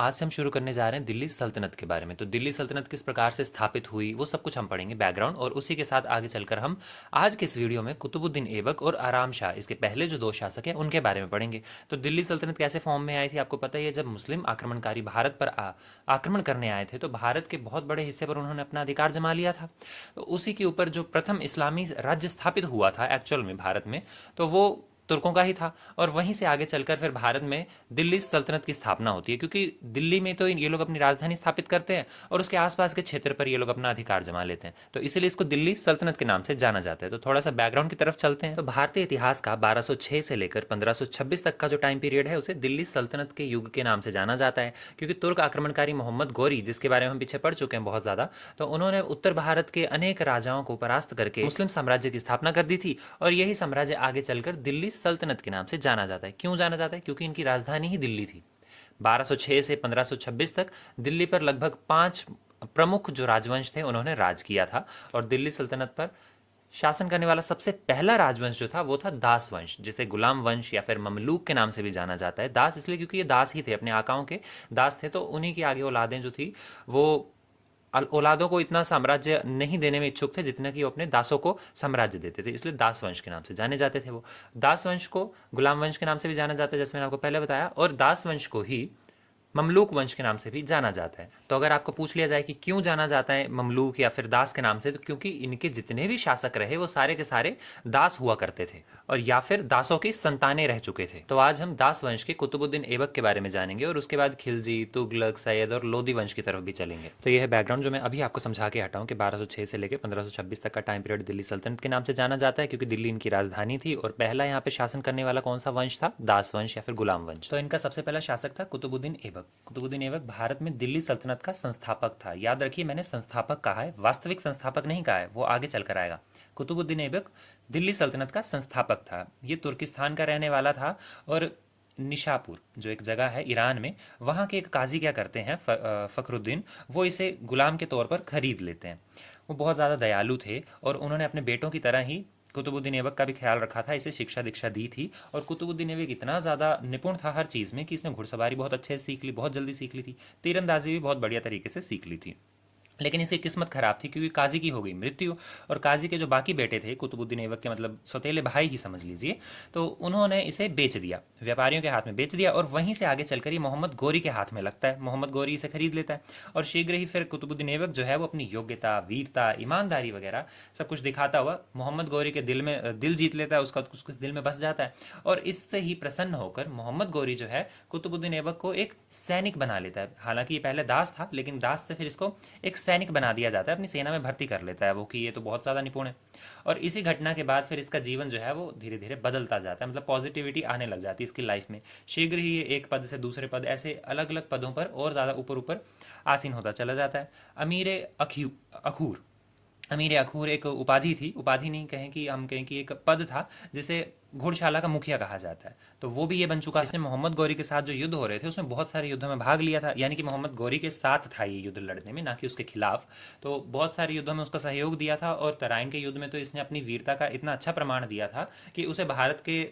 आज से हम शुरू करने जा रहे हैं दिल्ली सल्तनत के बारे में। तो दिल्ली सल्तनत किस प्रकार से स्थापित हुई वो सब कुछ हम पढ़ेंगे बैकग्राउंड, और उसी के साथ आगे चलकर हम आज के इस वीडियो में कुतुबुद्दीन ऐबक और आराम शाह, इसके पहले जो दो शासक हैं, उनके बारे में पढ़ेंगे। तो दिल्ली सल्तनत कैसे फॉर्म में आई थी आपको पता ही है। जब मुस्लिम आक्रमणकारी भारत पर आक्रमण करने आए थे तो भारत के बहुत बड़े हिस्से पर उन्होंने अपना अधिकार जमा लिया था। तो उसी के ऊपर जो प्रथम इस्लामी राज्य स्थापित हुआ था एक्चुअल में भारत में, तो वो तुर्कों का ही था। और वहीं से आगे चलकर फिर भारत में दिल्ली सल्तनत की स्थापना होती है, क्योंकि दिल्ली में तो ये लोग अपनी राजधानी स्थापित करते हैं और उसके आसपास के क्षेत्र पर ये लोग अपना अधिकार जमा लेते हैं। तो इसीलिए इसको दिल्ली सल्तनत के नाम से जाना जाता है। तो थोड़ा सा बैकग्राउंड की तरफ चलते हैं। तो भारतीय इतिहास का 1206 से लेकर 1526 तक का जो टाइम पीरियड है उसे दिल्ली सल्तनत के युग के नाम से जाना जाता है, क्योंकि तुर्क आक्रमणकारी मोहम्मद गौरी, जिसके बारे में हम पीछे पढ़ चुके हैं बहुत ज़्यादा, तो उन्होंने उत्तर भारत के अनेक राजाओं को परास्त करके मुस्लिम साम्राज्य की स्थापना कर दी थी। और यही साम्राज्य आगे चलकर दिल्ली सल्तनत के नाम से जाना जाता है। क्यों जाना जाता है? क्योंकि इनकी राजधानी ही दिल्ली थी। 1206 से 1526 तक दिल्ली पर लगभग 5 प्रमुख जो राजवंश थे उन्होंने राज किया था। और दिल्ली सल्तनत पर शासन करने वाला सबसे पहला राजवंश जो था वो था दास वंश, जिसे गुलाम वंश या फिर ममलूक के नाम से भी जाना जाता है। दास इसलिए क्योंकि ये दास ही थे, अपने आकाओं के दास थे। तो उन्हीं की आगे औलादें जो थी वो औलादों को इतना साम्राज्य नहीं देने में इच्छुक थे जितना कि वो अपने दासों को साम्राज्य देते थे, इसलिए दास वंश के नाम से जाने जाते थे वो। दास वंश को गुलाम वंश के नाम से भी जाना जाता है, जैसे मैंने आपको पहले बताया, और दास वंश को ही ममलूक वंश के नाम से भी जाना जाता है। तो अगर आपको पूछ लिया जाए कि क्यों जाना जाता है ममलूक या फिर दास के नाम से, तो क्योंकि इनके जितने भी शासक रहे वो सारे के सारे दास हुआ करते थे और या फिर दासों की संतानें रह चुके थे। तो आज हम दास वंश के कुतुबुद्दीन ऐबक के बारे में जानेंगे और उसके बाद खिलजी, तुगलक, सैयद और लोदी वंश की तरफ भी चलेंगे। तो यह है बैकग्राउंड जो मैं अभी आपको समझा के हटाऊं कि 1206 से लेकर 1526 तक का टाइम पीरियड दिल्ली सल्तनत के नाम से जाना जाता है, क्योंकि दिल्ली इनकी राजधानी थी। और पहला यहाँ पे शासन करने वाला कौन सा वंश था? दास वंश या फिर गुलाम वंश। तो इनका सबसे पहला शासक था कुतुबुद्दीन ऐबक। कुतुबुद्दीन ऐबक भारत में दिल्ली सल्तनत का संस्थापक था। याद रखिए, मैंने संस्थापक कहा है, वास्तविक संस्थापक नहीं कहा है, वो आगे चलकर आएगा। कुतुबुद्दीन ऐबक दिल्ली सल्तनत का संस्थापक था। ये तुर्किस्तान का रहने वाला था और निशापुर जो एक जगह है ईरान में, वहाँ के एक काजी क्या करते हैं, फखरुद्दीन, वो इसे गुलाम के तौर पर खरीद लेते हैं। वो बहुत ज़्यादा दयालु थे और उन्होंने अपने बेटों की तरह ही कुतुबुद्दीन ऐबक का भी ख्याल रखा था, इसे शिक्षा दीक्षा दी थी। और कुतुबुद्दीन ऐबक इतना ज़्यादा निपुण था हर चीज़ में कि इसने घुड़सवारी बहुत अच्छे से सीख ली, बहुत जल्दी सीख ली थी, तीरंदाजी भी बहुत बढ़िया तरीके से सीख ली थी। लेकिन इसकी किस्मत खराब थी, क्योंकि काजी की हो गई मृत्यु। और काजी के जो बाकी बेटे थे, कुतुबुद्दीन ऐबक के मतलब सौतेले भाई ही समझ लीजिए, तो उन्होंने इसे बेच दिया, व्यापारियों के हाथ में बेच दिया। और वहीं से आगे चलकर ये मोहम्मद गोरी के हाथ में लगता है। मोहम्मद गोरी इसे खरीद लेता है और शीघ्र ही फिर कुतुबुद्दीन ऐबक जो है वो अपनी योग्यता, वीरता, ईमानदारी वगैरह सब कुछ दिखाता हुआ मोहम्मद गोरी के दिल जीत लेता है, उसका उसके दिल में बस जाता है। और इससे ही प्रसन्न होकर मोहम्मद गोरी जो है कुतुबुद्दीन ऐबक को एक सैनिक बना लेता है। हालांकि ये पहले दास था, लेकिन दास से फिर इसको एक सैनिक बना दिया जाता है, अपनी सेना में भर्ती कर लेता है वो, कि ये तो बहुत ज़्यादा निपुण है। और इसी घटना के बाद फिर इसका जीवन जो है वो धीरे धीरे बदलता जाता है, मतलब पॉजिटिविटी आने लग जाती है इसकी लाइफ में। शीघ्र ही ये एक पद से दूसरे पद, ऐसे अलग अलग पदों पर और ज़्यादा ऊपर ऊपर आसीन होता चला जाता है। अमीर अखूर अमीर अखूर एक उपाधि थी, उपाधि नहीं कहें कि हम कहें कि एक पद था, जिसे घोड़शाला का मुखिया कहा जाता है। तो वो भी ये बन चुका है। इसने मोहम्मद गौरी के साथ जो युद्ध हो रहे थे उसमें बहुत सारे युद्धों में भाग लिया था, यानी कि मोहम्मद गौरी के साथ था ये युद्ध लड़ने में, ना कि उसके खिलाफ। तो बहुत सारे युद्धों में उसका सहयोग दिया था। और तराइन के युद्ध में तो इसने अपनी वीरता का इतना अच्छा प्रमाण दिया था कि उसे भारत के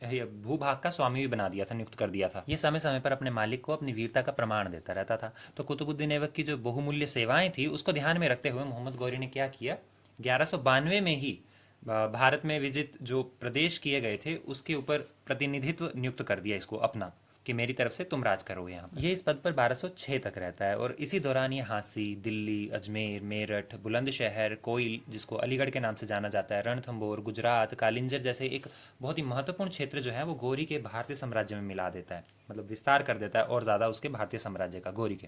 भूभाग का स्वामी भी बना दिया था, नियुक्त कर दिया था। ये समय समय पर अपने मालिक को अपनी वीरता का प्रमाण देता रहता था। तो कुतुबुद्दीन ऐबक की जो बहुमूल्य सेवाएं थी उसको ध्यान में रखते हुए मोहम्मद गौरी ने क्या किया, 1192 में ही भारत में विजित जो प्रदेश किए गए थे उसके ऊपर प्रतिनिधित्व नियुक्त कर दिया इसको अपना, कि मेरी तरफ से तुम राज करोगे यहाँ पर। ये इस पद पर 1206 तक रहता है। और इसी दौरान ये हांसी, दिल्ली, अजमेर, मेरठ, बुलंदशहर, कोइल, जिसको अलीगढ़ के नाम से जाना जाता है, रणथंभौर, गुजरात, कालिंजर जैसे एक बहुत ही महत्वपूर्ण क्षेत्र जो है वो गौरी के भारतीय साम्राज्य में मिला देता है, मतलब विस्तार कर देता है और ज़्यादा उसके भारतीय साम्राज्य का, गौरी के।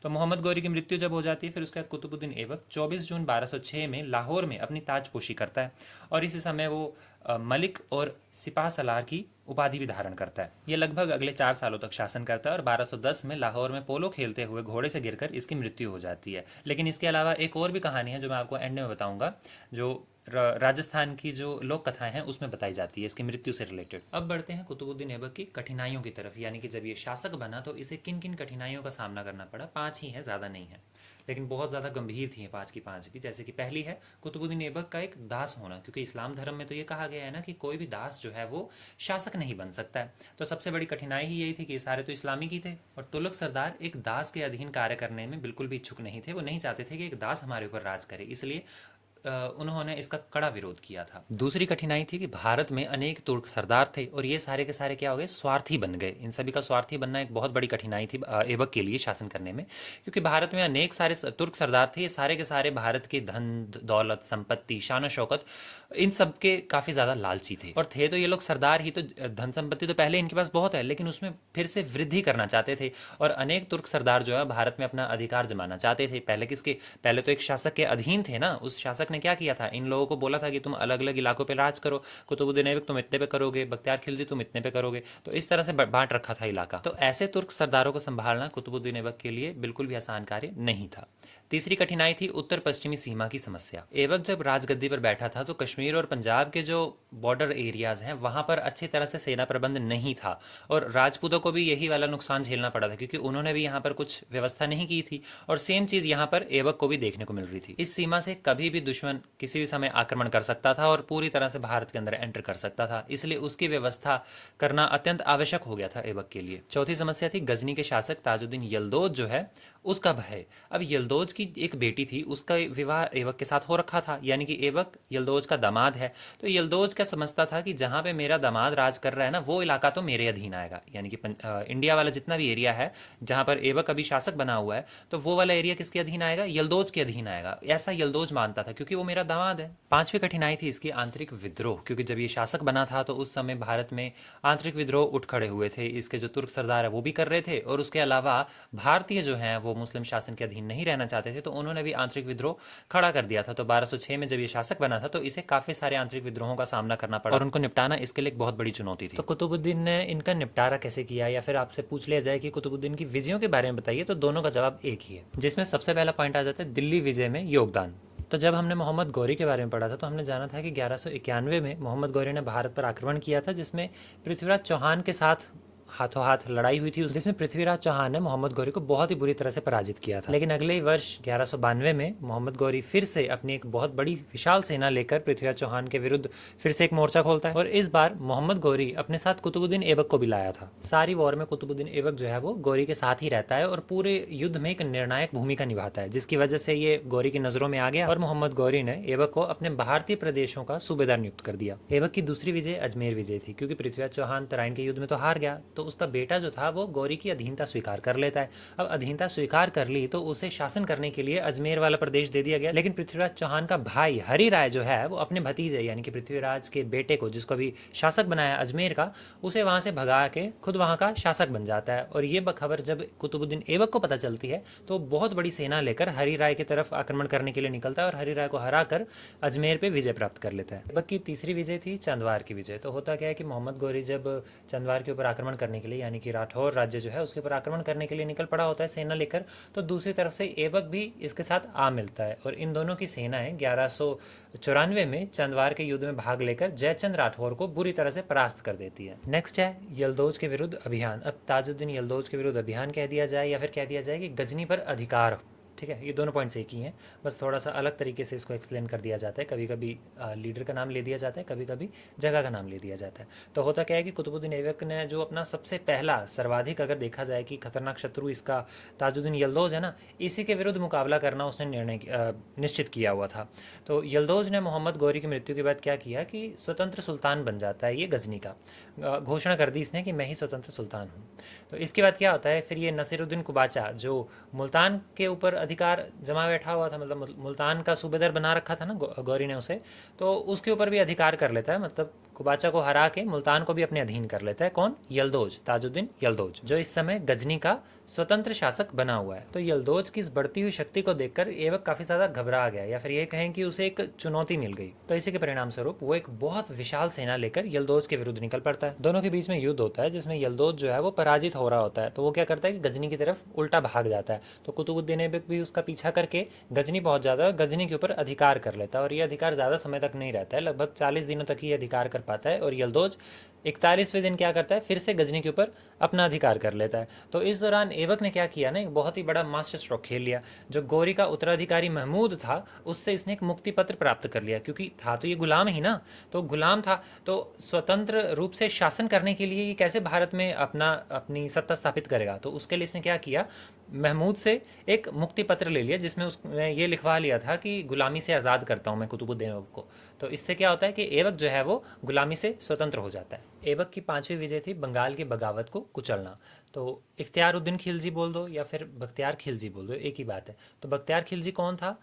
तो मोहम्मद गौरी की मृत्यु जब हो जाती है, फिर उसके बाद कुतुबुद्दीन ऐबक 24 जून 1206 में लाहौर में अपनी ताजपोशी करता है। और इसी समय वो मलिक और सिपाह सलार की उपाधि भी धारण करता है। ये लगभग अगले 4 सालों तक शासन करता है और 1210 में लाहौर में पोलो खेलते हुए घोड़े से गिरकर इसकी मृत्यु हो जाती है। लेकिन इसके अलावा एक और भी कहानी है जो मैं आपको एंड में बताऊंगा, जो राजस्थान की जो लोक कथाएं हैं उसमें बताई जाती है इसकी मृत्यु से रिलेटेड। अब बढ़ते हैं कुतुबुद्दीन ऐबक की कठिनाइयों की तरफ, यानी कि जब ये शासक बना तो इसे किन किन कठिनाइयों का सामना करना पड़ा। 5 ही है, ज़्यादा नहीं है। लेकिन बहुत ज़्यादा गंभीर थी ये पाँच की पाँच भी। जैसे कि पहली है कुतुबुद्दीन ऐबक का एक दास होना, क्योंकि इस्लाम धर्म में तो ये कहा गया है ना कि कोई भी दास जो है वो शासक नहीं बन सकता है। तो सबसे बड़ी कठिनाई ही यही थी कि ये सारे तो इस्लामी ही थे, और तुगलक सरदार एक दास के अधीन कार्य करने में बिल्कुल भी इच्छुक नहीं थे। वो नहीं चाहते थे कि एक दास हमारे ऊपर राज करे, इसलिए उन्होंने इसका कड़ा विरोध किया था। दूसरी कठिनाई थी कि भारत में अनेक तुर्क सरदार थे, और ये सारे के सारे क्या हो गए, स्वार्थी बन गए। इन सभी का स्वार्थी बनना एक बहुत बड़ी कठिनाई थी ऐबक के लिए शासन करने में, क्योंकि भारत में अनेक सारे तुर्क सरदार थे। ये सारे के सारे भारत के धन दौलत संपत्ति शान शौकत इन सब के काफ़ी ज़्यादा लालची थे। और थे तो ये लोग सरदार ही, तो धन संपत्ति तो पहले इनके पास बहुत है, लेकिन उसमें फिर से वृद्धि करना चाहते थे। और अनेक तुर्क सरदार जो है भारत में अपना अधिकार जमाना चाहते थे। पहले तो एक शासक के अधीन थे ना। उस शासक ने क्या किया था, इन लोगों को बोला था कि तुम अलग अलग इलाकों पे राज करो, कुतुबुद्दीन ऐबक तुम इतने पे करोगे, बख्तियार खिलजी तुम इतने पे करोगे। तो इस तरह से बांट रखा था इलाका। तो ऐसे तुर्क सरदारों को संभालना कुतुबुद्दीन ऐबक के लिए बिल्कुल भी आसान कार्य नहीं था। तीसरी कठिनाई थी उत्तर पश्चिमी सीमा की समस्या। ऐबक जब राजगद्दी पर बैठा था तो कश्मीर और पंजाब के जो बॉर्डर एरियाज हैं वहां पर अच्छी तरह से सेना प्रबंध नहीं था, और राजपूतों को भी यही वाला नुकसान झेलना पड़ा था, क्योंकि उन्होंने भी यहाँ पर कुछ व्यवस्था नहीं की थी। और सेम चीज यहाँ पर ऐबक को भी देखने को मिल रही थी। इस सीमा से कभी भी दुश्मन किसी भी समय आक्रमण कर सकता था और पूरी तरह से भारत के अंदर एंटर कर सकता था, इसलिए उसकी व्यवस्था करना अत्यंत आवश्यक हो गया था ऐबक के लिए। चौथी समस्या थी गजनी के शासक ताजुद्दीन यलदौज जो है उसका भय। अब यलदौज की एक बेटी थी, उसका विवाह ऐबक के साथ हो रखा था, यानी कि ऐबक यलदौज का दामाद है। तो यलदौज क्या समझता था कि जहाँ पे मेरा दामाद राज कर रहा है ना, वो इलाका तो मेरे अधीन आएगा। यानी कि इंडिया वाला जितना भी एरिया है जहाँ पर ऐबक अभी शासक बना हुआ है, तो वो वाला एरिया किसके अधीन आएगा, यलदौज के अधीन आएगा। ऐसा यलदौज मानता था, क्योंकि वो मेरा दामाद है। पांचवी कठिनाई थी इसकी आंतरिक विद्रोह, क्योंकि जब ये शासक बना था तो उस समय भारत में आंतरिक विद्रोह उठ खड़े हुए थे। इसके जो तुर्क सरदार है वो भी कर रहे थे, और उसके अलावा भारतीय जो हैं वो मुस्लिम शासन के अधीन नहीं रहना चाहते थे, तो उन्होंने भी आंतरिक विद्रोह खड़ा कर दिया था। तो 1206 में जब ये शासक बना था तो इसे काफी सारे आंतरिक विद्रोहों का सामना करना पड़ा, और उनको निपटाना इसके लिए एक बहुत बड़ी चुनौती थी। तो कुतुबुद्दीन ने इनका निपटारा कैसे किया, या फिर आपसे पूछ लिया जाए कि कुतुबुद्दीन की विजयों के बारे में बताइए, तो दोनों का जवाब एक ही है, जिसमें सबसे पहला पॉइंट आ जाता है दिल्ली विजय में योगदान। तो जब हमने मोहम्मद गौरी के बारे में पढ़ा था तो हमने जाना था कि 1191 में मोहम्मद गौरी ने भारत पर आक्रमण किया था, जिसमें पृथ्वीराज चौहान के साथ हाथों हाथ लड़ाई हुई थी, जिसमें पृथ्वीराज चौहान ने मोहम्मद गौरी को बहुत ही बुरी तरह से पराजित किया था। लेकिन अगले ही वर्ष 1192 में मोहम्मद गौरी फिर से अपनी एक बहुत बड़ी विशाल सेना लेकर पृथ्वीराज चौहान के विरुद्ध फिर से एक मोर्चा खोलता है, और इस बार मोहम्मद गौरी अपने साथ कुतुबुद्दीन ऐबक को भी लाया था। सारी वॉर में कुतुबुद्दीन ऐबक जो है वो गौरी के साथ ही रहता है, और पूरे युद्ध में एक निर्णायक भूमिका निभाता है, जिसकी वजह से ये गौरी की नजरों में आ गया, और मोहम्मद गौरी ने ऐबक को अपने भारतीय प्रदेशों का सूबेदार नियुक्त कर दिया। ऐबक की दूसरी विजय अजमेर विजय थी, क्योंकि पृथ्वीराज चौहान तराइन के युद्ध में तो हार गया, तो उसका बेटा जो था वो गौरी की अधीनता स्वीकार कर लेता है। अब अधीनता स्वीकार कर ली तो उसे शासन करने के लिए अजमेर वाला प्रदेश दे दिया गया। लेकिन पृथ्वीराज चौहान का भाई हरि राय जो है वो अपने भतीजे यानी कि पृथ्वीराज के बेटे को, जिसको भी शासक बनाया अजमेर का, उसे वहां से भगा के खुद वहां का शासक बन जाता है। और ये खबर जब कुतुबुद्दीन ऐबक को पता चलती है तो बहुत बड़ी सेना लेकर हरि राय की तरफ आक्रमण करने के लिए निकलता है, और हरि राय को हराकर अजमेर पे विजय प्राप्त कर लेता है। ऐबक की तीसरी विजय थी चंदवार की विजय। तो होता क्या है कि मोहम्मद गौरी जब चंदवार के ऊपर आक्रमण करने के लिए, यानी कि राठौर राज्य जो है उसके ऊपर आक्रमण करने के लिए निकल पड़ा होता है सेना लेकर, तो दूसरी तरफ से ऐबक भी इसके साथ आ मिलता है, और इन दोनों की सेनाएं 1194 में चंदवार के युद्ध में भाग लेकर जयचंद राठौर को बुरी तरह से परास्त कर देती है। नेक्स्ट है यलदौज के विरुद्ध अभियान। अब ताजुद्दीन यलदौज के विरुद्ध अभियान कह दिया जाए या फिर कह दिया जाए कि गजनी पर अधिकार, ठीक है, ये दोनों पॉइंट्स एक ही हैं, बस थोड़ा सा अलग तरीके से इसको एक्सप्लेन कर दिया जाता है। कभी कभी लीडर का नाम ले दिया जाता है, कभी कभी जगह का नाम ले दिया जाता है। तो होता क्या है कि कुतुबुद्दीन ऐबक ने जो अपना सबसे पहला सर्वाधिक अगर देखा जाए कि खतरनाक शत्रु इसका ताजुद्दीन यलदौज है ना, इसी के विरुद्ध मुकाबला करना उसने निश्चित किया हुआ था। तो यलदौज ने मोहम्मद गौरी की मृत्यु के बाद क्या किया कि स्वतंत्र सुल्तान बन जाता है ये गजनी का, घोषणा कर दी इसने कि मैं ही स्वतंत्र सुल्तान हूँ। तो इसके बाद क्या होता है, फिर ये नसीरुद्दीन कुबाचा जो मुल्तान के ऊपर अधिकार जमा बैठा हुआ था, मतलब मुल्तान का सूबेदार बना रखा था ना गौरी ने उसे, तो उसके ऊपर भी अधिकार कर लेता है, मतलब कुबाचा को हरा के मुल्तान को भी अपने अधीन कर लेता है। कौन? यलदौज, ताजुद्दीन यलदौज, जो इस समय गजनी का स्वतंत्र शासक बना हुआ है। तो यलदौज की इस बढ़ती हुई शक्ति को देखकर ऐबक काफी ज्यादा घबरा गया, या फिर ये कहें कि उसे एक चुनौती मिल गई। तो इसी के परिणाम स्वरूप वो एक बहुत विशाल सेना लेकर यलदौज के विरुद्ध निकल पड़ता है। दोनों के बीच में युद्ध होता है जिसमें यलदौज जो है वो पराजित हो रहा होता है, तो वो क्या करता है कि गजनी की तरफ उल्टा भाग जाता है। तो कुतुबुद्दीन ऐबक भी उसका पीछा करके गजनी पहुंच जाता है, गजनी के ऊपर अधिकार कर लेता है, और ये अधिकार ज्यादा समय तक नहीं रहता है, लगभग 40 दिनों तक ही अधिकार कर पाता है और यल्दौज 41वें दिन क्या करता है, फिर से गजनी के ऊपर अपना अधिकार कर लेता है। तो इस दौरान ऐबक ने क्या किया ना, एक बहुत ही बड़ा मास्टर स्ट्रोक खेल लिया। जो गौरी का उत्तराधिकारी महमूद था उससे इसने एक मुक्ति पत्र प्राप्त कर लिया, क्योंकि था तो ये गुलाम ही ना, तो गुलाम था तो स्वतंत्र रूप से शासन करने के लिए ये कैसे भारत में अपनी सत्ता स्थापित करेगा। तो उसके लिए इसने क्या किया, महमूद से एक मुक्ति पत्र ले लिया जिसमें उसने ये लिखवा लिया था कि गुलामी से आज़ाद करता हूँ मैं कुतुबुद्दीन ऐबक को। तो इससे क्या होता है कि ऐबक जो है वो गुलामी से स्वतंत्र हो जाता है। ऐबक की 5वीं विजय थी बंगाल की बगावत को कुचलना। तो इख्तियारुद्दीन खिलजी बोल दो या फिर बख्तियार खिलजी बोल दो, एक ही बात है। तो बख्तियार खिलजी कौन था,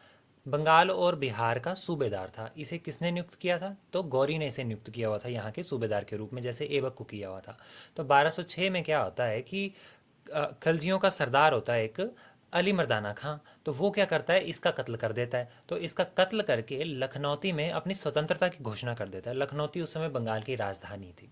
बंगाल और बिहार का सूबेदार था। इसे किसने नियुक्त किया था, तो गौरी ने इसे नियुक्त किया हुआ था यहाँ के सूबेदार के रूप में, जैसे ऐबक को किया हुआ था। तो 1206 में क्या होता है कि खलजियों का सरदार होता है एक अली मर्दाना खां, तो वो क्या करता है, इसका कत्ल कर देता है। तो इसका कत्ल करके लखनौती में अपनी स्वतंत्रता की घोषणा कर देता है। लखनौती उस समय बंगाल की राजधानी थी।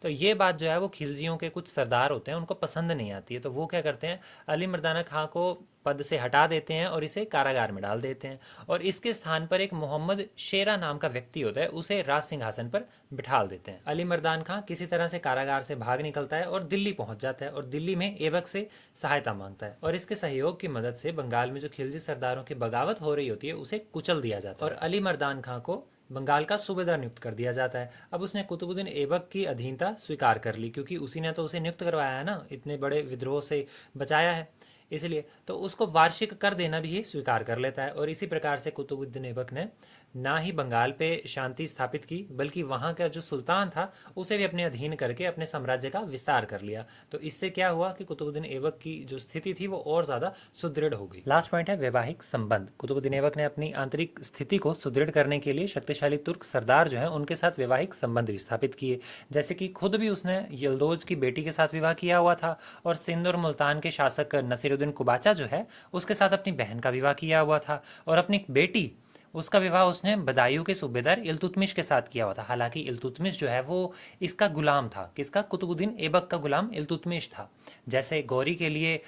तो ये बात जो है वो खिलजियों के कुछ सरदार होते हैं उनको पसंद नहीं आती है। तो वो क्या करते हैं, अली मर्दाना खां को पद से हटा देते हैं और इसे कारागार में डाल देते हैं। और इसके स्थान पर एक मोहम्मद शेरा नाम का व्यक्ति होता है, उसे राज सिंहासन पर बिठाल देते हैं। अली मर्दान खां किसी तरह से कारागार से भाग निकलता है और दिल्ली पहुंच जाता है और दिल्ली में ऐबक से सहायता मांगता है। और इसके सहयोग की मदद से बंगाल में जो खिलजी सरदारों की बगावत हो रही होती है उसे कुचल दिया जाता है और अली मर्दान खां को बंगाल का सूबेदार नियुक्त कर दिया जाता है। अब उसने कुतुबुद्दीन ऐबक की अधीनता स्वीकार कर ली, क्योंकि उसी ने तो उसे नियुक्त करवाया है ना, इतने बड़े विद्रोह से बचाया है, इसलिए तो उसको वार्षिक कर देना भी ये स्वीकार कर लेता है। और इसी प्रकार से कुतुबुद्दीन ऐबक ने ना ही बंगाल पे शांति स्थापित की, बल्कि वहाँ का जो सुल्तान था उसे भी अपने अधीन करके अपने साम्राज्य का विस्तार कर लिया। तो इससे क्या हुआ कि कुतुबुद्दीन ऐबक की जो स्थिति थी वो और ज़्यादा सुदृढ़ हो गई। लास्ट पॉइंट है वैवाहिक संबंध। कुतुबुद्दीन ऐबक ने अपनी आंतरिक स्थिति को सुदृढ़ करने के लिए शक्तिशाली तुर्क सरदार जो है उनके साथ वैवाहिक संबंध भी स्थापित किए। जैसे कि खुद भी उसने यल्दौज की बेटी के साथ विवाह किया हुआ था और सिंध और मुल्तान के शासक नसीरुद्दीन कुबाचा जो है उसके साथ अपनी बहन का विवाह किया हुआ था। और अपनी बेटी उसका विवाह उसने बदायूं के सूबेदार इल्तुतमिश के साथ किया हुआ था। हालांकि इल्तुतमिश जो है वो इसका गुलाम था, किसका, कुतुबुद्दीन ऐबक का गुलाम इल्तुतमिश था। जैसे गौरी के लिए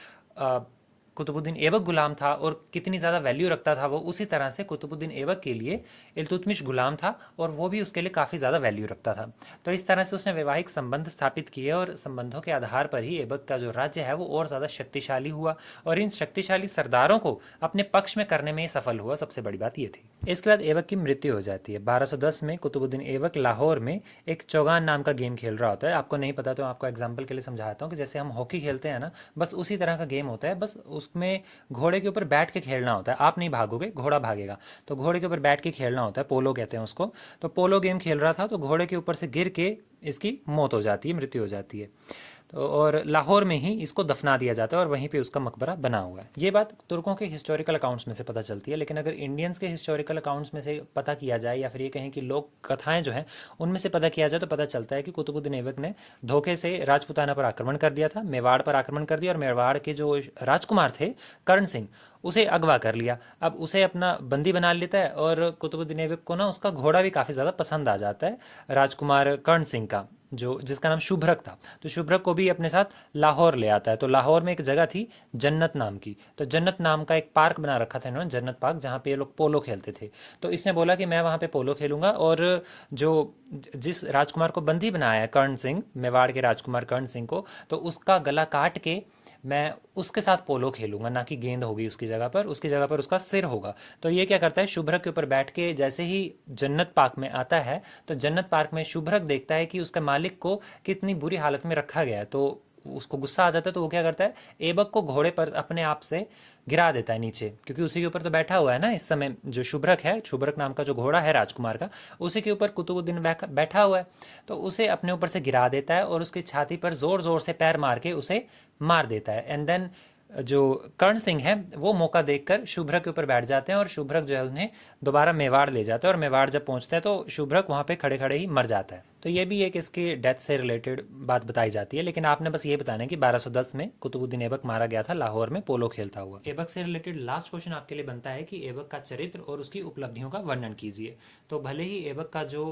कुतुबुद्दीन ऐबक गुलाम था और कितनी ज़्यादा वैल्यू रखता था वो, उसी तरह से कुतुबुद्दीन ऐबक के लिए इल्तुतमिश गुलाम था और वो भी उसके लिए काफ़ी ज़्यादा वैल्यू रखता था। तो इस तरह से उसने वैवाहिक संबंध स्थापित किए और संबंधों के आधार पर ही ऐबक का जो राज्य है वो और ज़्यादा शक्तिशाली हुआ और इन शक्तिशाली सरदारों को अपने पक्ष में करने में सफल हुआ। सबसे बड़ी बात ये थी। इसके बाद ऐबक की मृत्यु हो जाती है। 1210 में कुतुबुद्दीन ऐबक लाहौर में एक चौगान नाम का गेम खेल रहा होता है। आपको नहीं पता तो आपको एग्जाम्पल के लिए समझाता हूँ कि जैसे हम हॉकी खेलते हैं ना, बस उसी तरह का गेम होता है। बस उसमें घोड़े के ऊपर बैठ के खेलना होता है, आप नहीं भागोगे, घोड़ा भागेगा। तो घोड़े के ऊपर बैठ के खेलना होता है, पोलो कहते हैं उसको। तो पोलो गेम खेल रहा था तो घोड़े के ऊपर से गिर के इसकी मौत हो जाती है, मृत्यु हो जाती है। तो और लाहौर में ही इसको दफना दिया जाता है और वहीं पे उसका मकबरा बना हुआ है। ये बात तुर्कों के हिस्टोरिकल अकाउंट्स में से पता चलती है, लेकिन अगर इंडियंस के हिस्टोरिकल अकाउंट्स में से पता किया जाए या फिर ये कहें कि लोक कथाएं जो हैं उनमें से पता किया जाए तो पता चलता है कि कुतुबुद्दीन ऐबक ने धोखे से राजपुताना पर आक्रमण कर दिया था, मेवाड़ पर आक्रमण कर दिया और मेवाड़ के जो राजकुमार थे कर्ण सिंह, उसे अगवा कर लिया। अब उसे अपना बंदी बना लेता है और कुतुबुद्दीन ऐबक को ना उसका घोड़ा भी काफ़ी ज़्यादा पसंद आ जाता है, राजकुमार कर्ण सिंह का, जो जिसका नाम शुभ्रक था। तो शुभ्रक को भी अपने साथ लाहौर ले आता है। तो लाहौर में एक जगह थी जन्नत नाम की, तो जन्नत नाम का एक पार्क बना रखा था इन्होंने, जन्नत पार्क, जहाँ पे ये लोग पोलो खेलते थे। तो इसने बोला कि मैं वहाँ पे पोलो खेलूंगा और जो जिस राजकुमार को बंदी बनाया है कर्ण सिंह, मेवाड़ के राजकुमार कर्ण सिंह को, तो उसका गला काट के मैं उसके साथ पोलो खेलूंगा, ना कि गेंद होगी उसकी जगह पर, उसकी जगह पर उसका सिर होगा। तो ये क्या करता है, शुभ्रक के ऊपर बैठ के जैसे ही जन्नत पार्क में आता है तो जन्नत पार्क में शुभ्रक देखता है कि उसके मालिक को कितनी बुरी हालत में रखा गया है। तो उसको गुस्सा आ जाता है, तो वो क्या करता है, ऐबक को घोड़े पर अपने आप से गिरा देता है नीचे, क्योंकि उसी के ऊपर तो बैठा हुआ है ना इस समय जो शुभ्रक है, शुभ्रक नाम का जो घोड़ा है राजकुमार का, उसी के ऊपर कुतुबुद्दीन बैठा हुआ है। तो उसे अपने ऊपर से गिरा देता है और उसकी छाती पर जोर जोर से पैर मार के उसे मार देता है। एंड देन जो कर्ण सिंह है वो मौका देखकर शुभ्रक के ऊपर बैठ जाते हैं और शुभ्रक जो है उन्हें दोबारा मेवाड़ ले जाते हैं और मेवाड़ जब पहुंचते हैं तो शुभ्रक वहां पे खड़े खड़े ही मर जाता है। तो ये भी एक इसके डेथ से रिलेटेड बात बताई जाती है, लेकिन आपने बस ये बताना है कि 1210 में कुतुबुद्दीन ऐबक मारा गया था लाहौर में पोलो खेलता हुआ। ऐबक से रिलेटेड लास्ट क्वेश्चन आपके लिए बनता है कि ऐबक का चरित्र और उसकी उपलब्धियों का वर्णन कीजिए। तो भले ही ऐबक का जो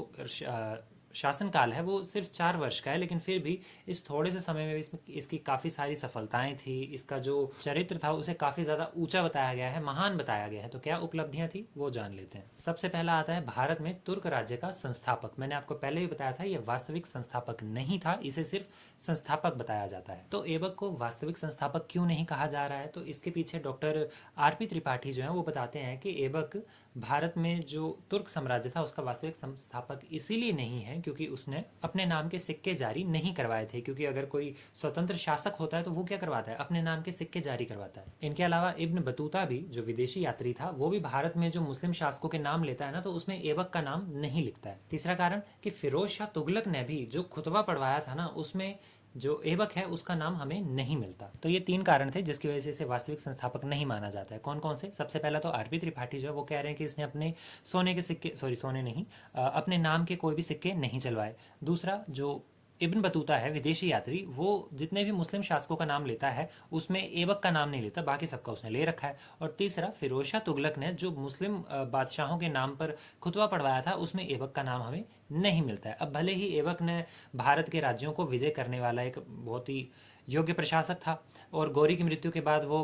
शासनकाल है वो सिर्फ 4 वर्ष का है, लेकिन फिर भी इस थोड़े से समय में इसमें इसकी काफ़ी सारी सफलताएं थी। इसका जो चरित्र था उसे काफ़ी ज़्यादा ऊंचा बताया गया है, महान बताया गया है। तो क्या उपलब्धियां थी वो जान लेते हैं। सबसे पहला आता है भारत में तुर्क राज्य का संस्थापक। मैंने आपको पहले भी बताया था ये वास्तविक संस्थापक नहीं था, इसे सिर्फ संस्थापक बताया जाता है। तो ऐबक को वास्तविक संस्थापक क्यों नहीं कहा जा रहा है, तो इसके पीछे डॉक्टर आरपी त्रिपाठी जो है वो बताते हैं कि ऐबक भारत में जो तुर्क साम्राज्य था उसका वास्तविक संस्थापक इसीलिए नहीं है क्योंकि उसने अपने नाम के सिक्के जारी नहीं करवाए थे। क्योंकि अगर कोई स्वतंत्र शासक होता है तो वो क्या करवाता है, अपने नाम के सिक्के जारी करवाता है। इनके अलावा इब्न बतूता भी जो विदेशी यात्री था वो भी भारत में जो मुस्लिम शासकों के नाम लेता है ना, तो उसमें ऐबक का नाम नहीं लिखता है। तीसरा कारण कि फिरोज शाह तुगलक ने भी जो खुतबा पढ़वाया था ना, उसमें जो ऐबक है उसका नाम हमें नहीं मिलता। तो ये 3 कारण थे जिसकी वजह से इसे वास्तविक संस्थापक नहीं माना जाता है। कौन कौन से? सबसे पहला तो आरपी त्रिपाठी जो है वो कह रहे हैं कि इसने अपने सोने के सिक्के, सॉरी सोने नहीं, अपने नाम के कोई भी सिक्के नहीं चलवाए। दूसरा, जो इब्न बतूता है विदेशी यात्री, वो जितने भी मुस्लिम शासकों का नाम लेता है उसमें ऐबक का नाम नहीं लेता, बाकी सबका उसने ले रखा है। और तीसरा, फिरोज शाह तुगलक ने जो मुस्लिम बादशाहों के नाम पर खुतबा पढ़वाया था उसमें ऐबक का नाम हमें नहीं मिलता है। अब भले ही ऐबक ने भारत के राज्यों को विजय करने वाला एक बहुत ही योग्य प्रशासक था और गौरी की मृत्यु के बाद वो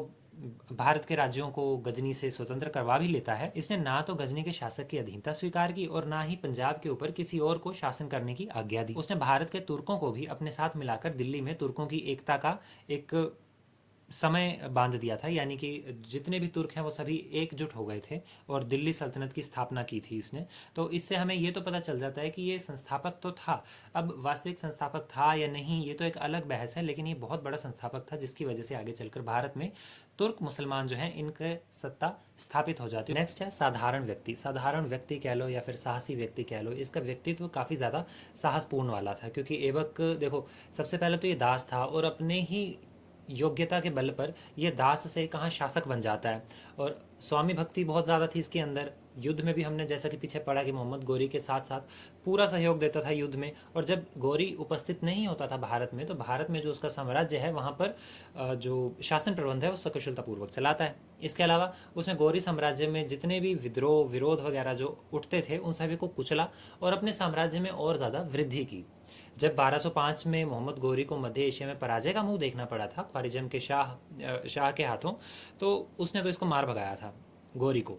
भारत के राज्यों को गजनी से स्वतंत्र करवा भी लेता है, इसने ना तो गजनी के शासक की अधीनता स्वीकार की और ना ही पंजाब के ऊपर किसी और को शासन करने की आज्ञा दी। उसने भारत के तुर्कों को भी अपने साथ मिलाकर दिल्ली में तुर्कों की एकता का एक समय बांध दिया था, यानी कि जितने भी तुर्क हैं वो सभी एकजुट हो गए थे और दिल्ली सल्तनत की स्थापना की थी इसने। तो इससे हमें ये तो पता चल जाता है कि ये संस्थापक तो था। अब वास्तविक संस्थापक था या नहीं ये तो एक अलग बहस है, लेकिन ये बहुत बड़ा संस्थापक था जिसकी वजह से आगे चलकर भारत में तुर्क मुसलमान जो हैं इनके सत्ता स्थापित हो जाती है। नेक्स्ट है साधारण व्यक्ति। साधारण व्यक्ति कह लो या फिर साहसी व्यक्ति कह लो, इसका व्यक्तित्व काफ़ी ज़्यादा साहसपूर्ण वाला था। क्योंकि ऐबक देखो, सबसे पहले तो ये दास था और अपने ही योग्यता के बल पर यह दास से कहाँ शासक बन जाता है। और स्वामी भक्ति बहुत ज़्यादा थी इसके अंदर। युद्ध में भी हमने जैसा कि पीछे पढ़ा कि मोहम्मद गोरी के साथ साथ पूरा सहयोग देता था युद्ध में। और जब गोरी उपस्थित नहीं होता था भारत में, तो भारत में जो उसका साम्राज्य है वहाँ पर जो शासन प्रबंध है वो सकुशलतापूर्वक चलाता है। इसके अलावा उसने गोरी साम्राज्य में जितने भी विद्रोह विरोध वगैरह जो उठते थे उन सभी को कुचला और अपने साम्राज्य में और ज़्यादा वृद्धि की। जब 1205 में मोहम्मद गोरी को मध्य एशिया में पराजय का मुंह देखना पड़ा था ख्वारिज़म के शाह के हाथों, तो उसने तो इसको मार भगाया था गोरी को,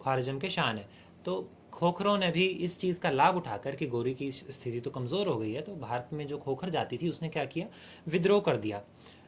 ख्वारिज़म के शाह ने। तो खोखरों ने भी इस चीज़ का लाभ उठाकर कि गोरी की स्थिति तो कमज़ोर हो गई है, तो भारत में जो खोखर जाती थी उसने क्या किया, विद्रोह कर दिया।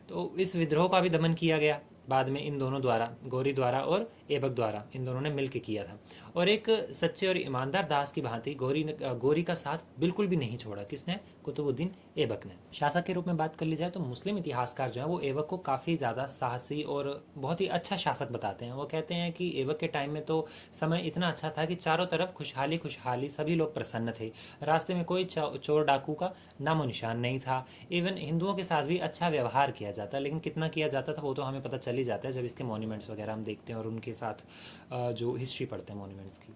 तो इस विद्रोह का भी दमन किया गया बाद में इन दोनों द्वारा, गोरी द्वारा और ऐबक द्वारा, इन दोनों ने मिलकर किया था। और एक सच्चे और ईमानदार दास की भांति गोरी का साथ बिल्कुल भी नहीं छोड़ा। किसने? कुतुबुद्दीन ऐबक ने। शासक के रूप में बात कर ली जाए तो मुस्लिम इतिहासकार जो है वो ऐबक को काफ़ी ज़्यादा साहसी और बहुत ही अच्छा शासक बताते हैं। वो कहते हैं कि ऐबक के टाइम में तो समय इतना अच्छा था कि चारों तरफ खुशहाली खुशहाली, सभी लोग प्रसन्न थे। रास्ते में कोई चोर डाकू का नामो निशान नहीं था। इवन हिंदुओं के साथ भी अच्छा व्यवहार किया जाता, लेकिन कितना किया जाता था वो तो हमें पता चल ही जाता है जब इसके मॉन्यूमेंट्स वगैरह हम देखते हैं और उनके साथ जो हिस्ट्री पढ़ते हैं मॉन्यूमेंट्स की।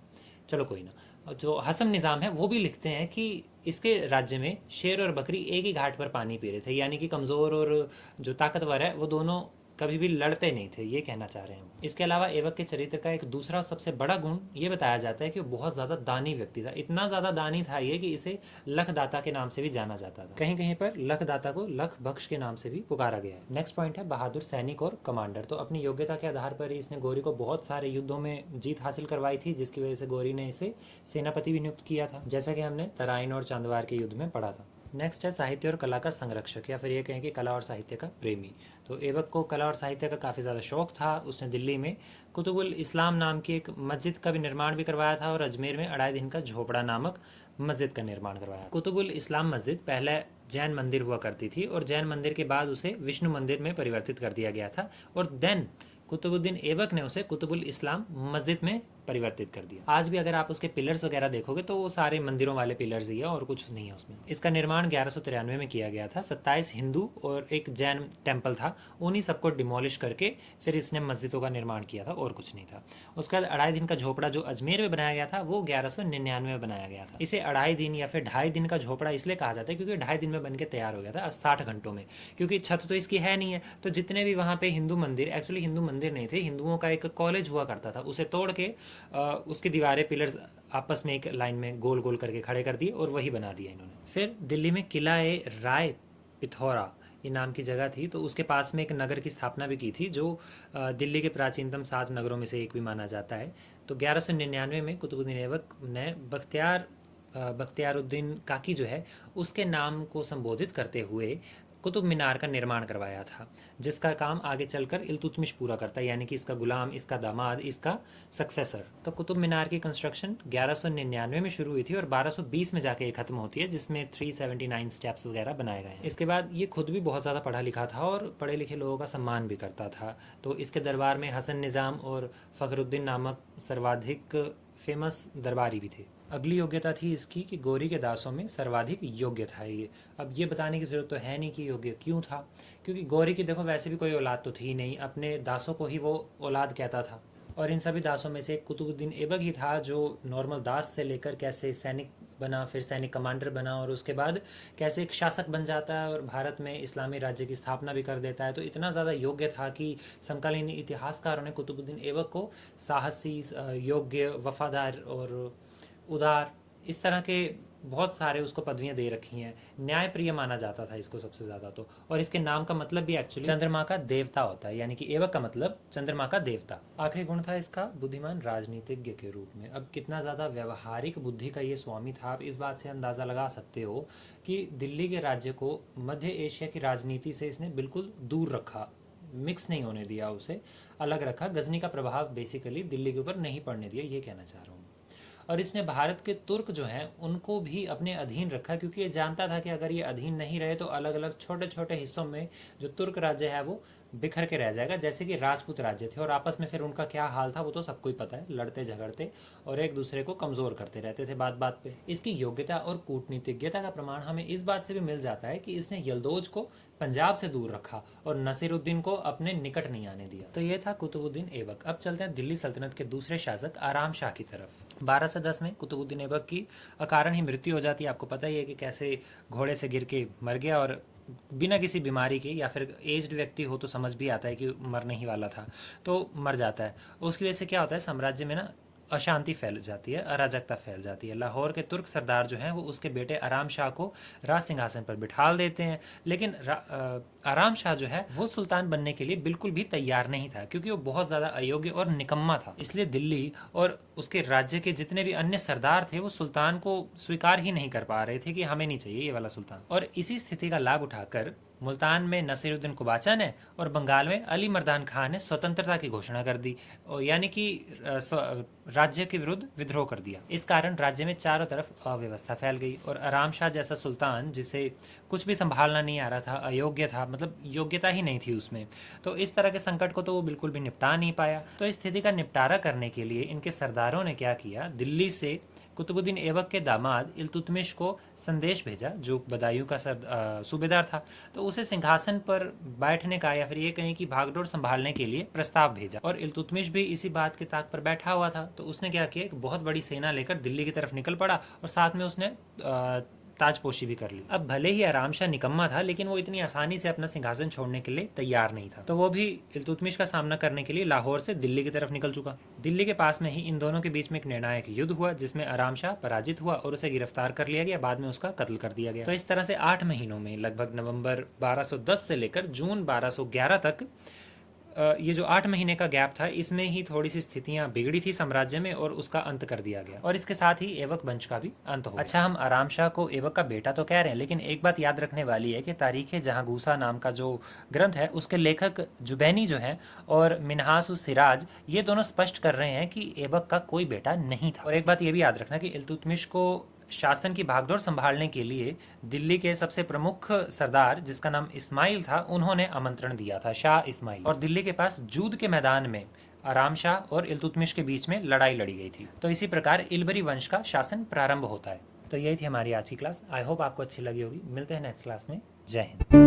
चलो कोई ना। जो हसन निज़ाम है वो भी लिखते हैं कि इसके राज्य में शेर और बकरी एक ही घाट पर पानी पी रहे थे, यानी कि कमज़ोर और जो ताकतवर है वो दोनों कभी भी लड़ते नहीं थे, ये कहना चाह रहे हैं। इसके अलावा ऐबक के चरित्र का एक दूसरा सबसे बड़ा गुण ये बताया जाता है कि वो बहुत ज़्यादा दानी व्यक्ति था। इतना ज़्यादा दानी था ये कि इसे लखदाता के नाम से भी जाना जाता था। कहीं कहीं पर लखदाता को लख बख्श के नाम से भी पुकारा गया है। नेक्स्ट पॉइंट है बहादुर सैनिक और कमांडर। तो अपनी योग्यता के आधार पर इसने गोरी को बहुत सारे युद्धों में जीत हासिल करवाई थी, जिसकी वजह से गोरी ने इसे सेनापति भी नियुक्त किया था, जैसा कि हमने तराइन और चांदवार के युद्ध में पढ़ा था। नेक्स्ट है साहित्य और कला का संरक्षक, या फिर ये कहें कि कला और साहित्य का प्रेमी। तो ऐबक को कला और साहित्य का काफ़ी ज़्यादा शौक था। उसने दिल्ली में कुतुबुल इस्लाम नाम की एक मस्जिद का भी निर्माण भी करवाया था और अजमेर में अढ़ाई दिन का झोपड़ा नामक मस्जिद का निर्माण करवाया। कुतुबुल इस्लाम मस्जिद पहले जैन मंदिर हुआ करती थी और जैन मंदिर के बाद उसे विष्णु मंदिर में परिवर्तित कर दिया गया था और देन कुतुबुद्दीन ऐबक ने उसे कुतुबुल इस्लाम मस्जिद में परिवर्तित कर दिया। आज भी अगर आप उसके पिलर्स वगैरह देखोगे तो वो सारे मंदिरों वाले पिलर्स ही है और कुछ नहीं है उसमें। इसका निर्माण 1193 में किया गया था। 27 हिंदू और एक जैन टेम्पल था, उन्हीं सबको डिमोलिश करके फिर इसने मस्जिदों का निर्माण किया था और कुछ नहीं था। उसके बाद अढ़ाई दिन का झोपड़ा जो अजमेर में बनाया गया था वो 1199 में बनाया गया था। इसे अढ़ाई दिन या फिर 2.5 दिन का झोपड़ा इसलिए कहा जाता है क्योंकि 2.5 दिन में बन के तैयार हो गया था 60 घंटों में, क्योंकि छत तो इसकी है नहीं है। तो जितने भी वहाँ पे हिंदू मंदिर, एक्चुअली हिंदू मंदिर नहीं थे, हिंदुओं का एक कॉलेज हुआ करता था, उसे तोड़ के उसकी दीवारें पिलर्स आपस में एक लाइन में गोल गोल करके खड़े कर दिए और वही बना दिया इन्होंने। फिर दिल्ली में किला ए राय पिथौरा ये नाम की जगह थी, तो उसके पास में एक नगर की स्थापना भी की थी जो दिल्ली के प्राचीनतम 7 नगरों में से एक भी माना जाता है। तो 1199 में कुतुबुद्दीन ऐबक ने बख्तियारुद्दीन काकी जो है उसके नाम को संबोधित करते हुए कुतुब मीनार का निर्माण करवाया था, जिसका काम आगे चलकर इल्तुतमिश पूरा करता है, यानी कि इसका गुलाम, इसका दामाद, इसका सक्सेसर। तो कुतुब मीनार की कंस्ट्रक्शन 1199 में शुरू हुई थी और 1220 में जाके ये खत्म होती है, जिसमें 379 स्टेप्स वगैरह बनाए गए हैं। इसके बाद ये खुद भी बहुत ज़्यादा पढ़ा लिखा था और पढ़े लिखे लोगों का सम्मान भी करता था। तो इसके दरबार में हसन निज़ाम और फ़खरुद्दीन नामक सर्वाधिक फेमस दरबारी भी थे। अगली योग्यता थी इसकी कि गौरी के दासों में सर्वाधिक योग्य था ये। अब ये बताने की ज़रूरत तो है नहीं कि योग्य क्यों था, क्योंकि गौरी की देखो वैसे भी कोई औलाद तो थी नहीं, अपने दासों को ही वो औलाद कहता था। और इन सभी दासों में से कुतुबुद्दीन ऐबक ही था जो नॉर्मल दास से लेकर कैसे सैनिक बना, फिर सैनिक कमांडर बना और उसके बाद कैसे एक शासक बन जाता है और भारत में इस्लामी राज्य की स्थापना भी कर देता है। तो इतना ज़्यादा योग्य था कि समकालीन इतिहासकारों ने कुतुबुद्दीन ऐबक को साहसी, योग्य, वफादार और उदार, इस तरह के बहुत सारे उसको पदवियां दे रखी हैं। न्यायप्रिय माना जाता था इसको सबसे ज़्यादा तो। और इसके नाम का मतलब भी एक्चुअली चंद्रमा का देवता होता है, यानी कि ऐबक का मतलब चंद्रमा का देवता। आखिरी गुण था इसका बुद्धिमान राजनीतिज्ञ के रूप में। अब कितना ज़्यादा व्यवहारिक बुद्धि का ये स्वामी था, आप इस बात से अंदाज़ा लगा सकते हो कि दिल्ली के राज्य को मध्य एशिया की राजनीति से इसने बिल्कुल दूर रखा, मिक्स नहीं होने दिया, उसे अलग रखा। गजनी का प्रभाव बेसिकली दिल्ली के ऊपर नहीं पड़ने दिया, ये कहना चाह रहा हूँ। और इसने भारत के तुर्क जो हैं उनको भी अपने अधीन रखा, क्योंकि ये जानता था कि अगर ये अधीन नहीं रहे तो अलग अलग छोटे छोटे हिस्सों में जो तुर्क राज्य है वो बिखर के रह जाएगा, जैसे कि राजपूत राज्य थे। और आपस में फिर उनका क्या हाल था वो तो सबको ही पता है, लड़ते झगड़ते और एक दूसरे को कमज़ोर करते रहते थे बात बात पे। इसकी योग्यता और कूटनीतिज्ञता का प्रमाण हमें इस बात से भी मिल जाता है कि इसने यलदौज को पंजाब से दूर रखा और नसीरुद्दीन को अपने निकट नहीं आने दिया। तो ये था कुतुबुद्दीन ऐबक। अब चलते हैं दिल्ली सल्तनत के दूसरे शासक आराम शाह की तरफ। 1210 में कुतुबुद्दीन ऐबक की अकारण ही मृत्यु हो जाती है। आपको पता ही है कि कैसे घोड़े से गिर के मर गया, और बिना किसी बीमारी के, या फिर एज्ड व्यक्ति हो तो समझ भी आता है कि मरने ही वाला था, तो मर जाता है। उसकी वजह से क्या होता है, साम्राज्य में ना अशांति फैल जाती है, अराजकता फैल जाती है। लाहौर के तुर्क सरदार जो हैं वो उसके बेटे आराम शाह को राज सिंहासन पर बिठाल देते हैं, लेकिन आराम शाह जो है वो सुल्तान बनने के लिए बिल्कुल भी तैयार नहीं था, क्योंकि वो बहुत ज़्यादा अयोग्य और निकम्मा था। इसलिए दिल्ली और उसके राज्य के जितने भी अन्य सरदार थे वो सुल्तान को स्वीकार ही नहीं कर पा रहे थे कि हमें नहीं चाहिए ये वाला सुल्तान। और इसी स्थिति का लाभ उठाकर मुल्तान में नसीरुद्दीन कुबाचा ने और बंगाल में अली मर्दान खान ने स्वतंत्रता की घोषणा कर दी, यानी कि राज्य के विरुद्ध विद्रोह कर दिया। इस कारण राज्य में चारों तरफ अव्यवस्था फैल गई और आराम शाह जैसा सुल्तान, जिसे कुछ भी संभालना नहीं आ रहा था, अयोग्य था, मतलब योग्यता ही नहीं थी उसमें, तो इस तरह के संकट को तो वो बिल्कुल भी निपटा नहीं पाया। तो इस स्थिति का निपटारा करने के लिए इनके सरदारों ने क्या किया, दिल्ली से कुतुबुद्दीन ऐबक के दामाद इल्तुतमिश को संदेश भेजा, जो बदायूं का सूबेदार था, तो उसे सिंहासन पर बैठने का, या फिर ये कहें कि भागदौड़ संभालने के लिए प्रस्ताव भेजा। और इल्तुतमिश भी इसी बात के ताक पर बैठा हुआ था, तो उसने क्या किया, एक बहुत बड़ी सेना लेकर दिल्ली की तरफ निकल पड़ा और साथ में उसने ताजपोशी भी कर ली। अब भले ही आराम शाह निकम्मा था, लेकिन वो इतनी आसानी से अपना सिंहासन छोड़ने के लिए तैयार नहीं था, तो वो भी इल्तुतमिश का सामना करने के लिए लाहौर से दिल्ली की तरफ निकल चुका। दिल्ली के पास में ही इन दोनों के बीच में एक निर्णायक युद्ध हुआ, जिसमें आराम शाह पराजित हुआ और उसे गिरफ्तार कर लिया गया, बाद में उसका कत्ल कर दिया गया। तो इस तरह से 8 महीनों में, लगभग नवंबर 1210 से लेकर जून 1211 तक, ये जो 8 महीने का गैप था, इसमें ही थोड़ी सी स्थितियां बिगड़ी थी साम्राज्य में और उसका अंत कर दिया गया, और इसके साथ ही ऐबक वंश का भी अंत हो गया। अच्छा, हम आराम शाह को ऐबक का बेटा तो कह रहे हैं, लेकिन एक बात याद रखने वाली है कि तारीख जहांगूसा नाम का जो ग्रंथ है, उसके लेखक जुबैनी जो है और मिन्हास उस सिराज, ये दोनों स्पष्ट कर रहे हैं कि ऐबक का कोई बेटा नहीं था। और एक बात ये भी याद रखना कि इल्तुतमिश को शासन की भागदौड़ संभालने के लिए दिल्ली के सबसे प्रमुख सरदार, जिसका नाम इस्माइल था, उन्होंने आमंत्रण दिया था, शाह इस्माइल। और दिल्ली के पास जूद के मैदान में आराम शाह और इल्तुतमिश के बीच में लड़ाई लड़ी गई थी। तो इसी प्रकार इलबरी वंश का शासन प्रारंभ होता है। तो यही थी हमारी आज की क्लास। आई होप आपको अच्छी लगी होगी। मिलते हैं नेक्स्ट क्लास में। जय हिंद।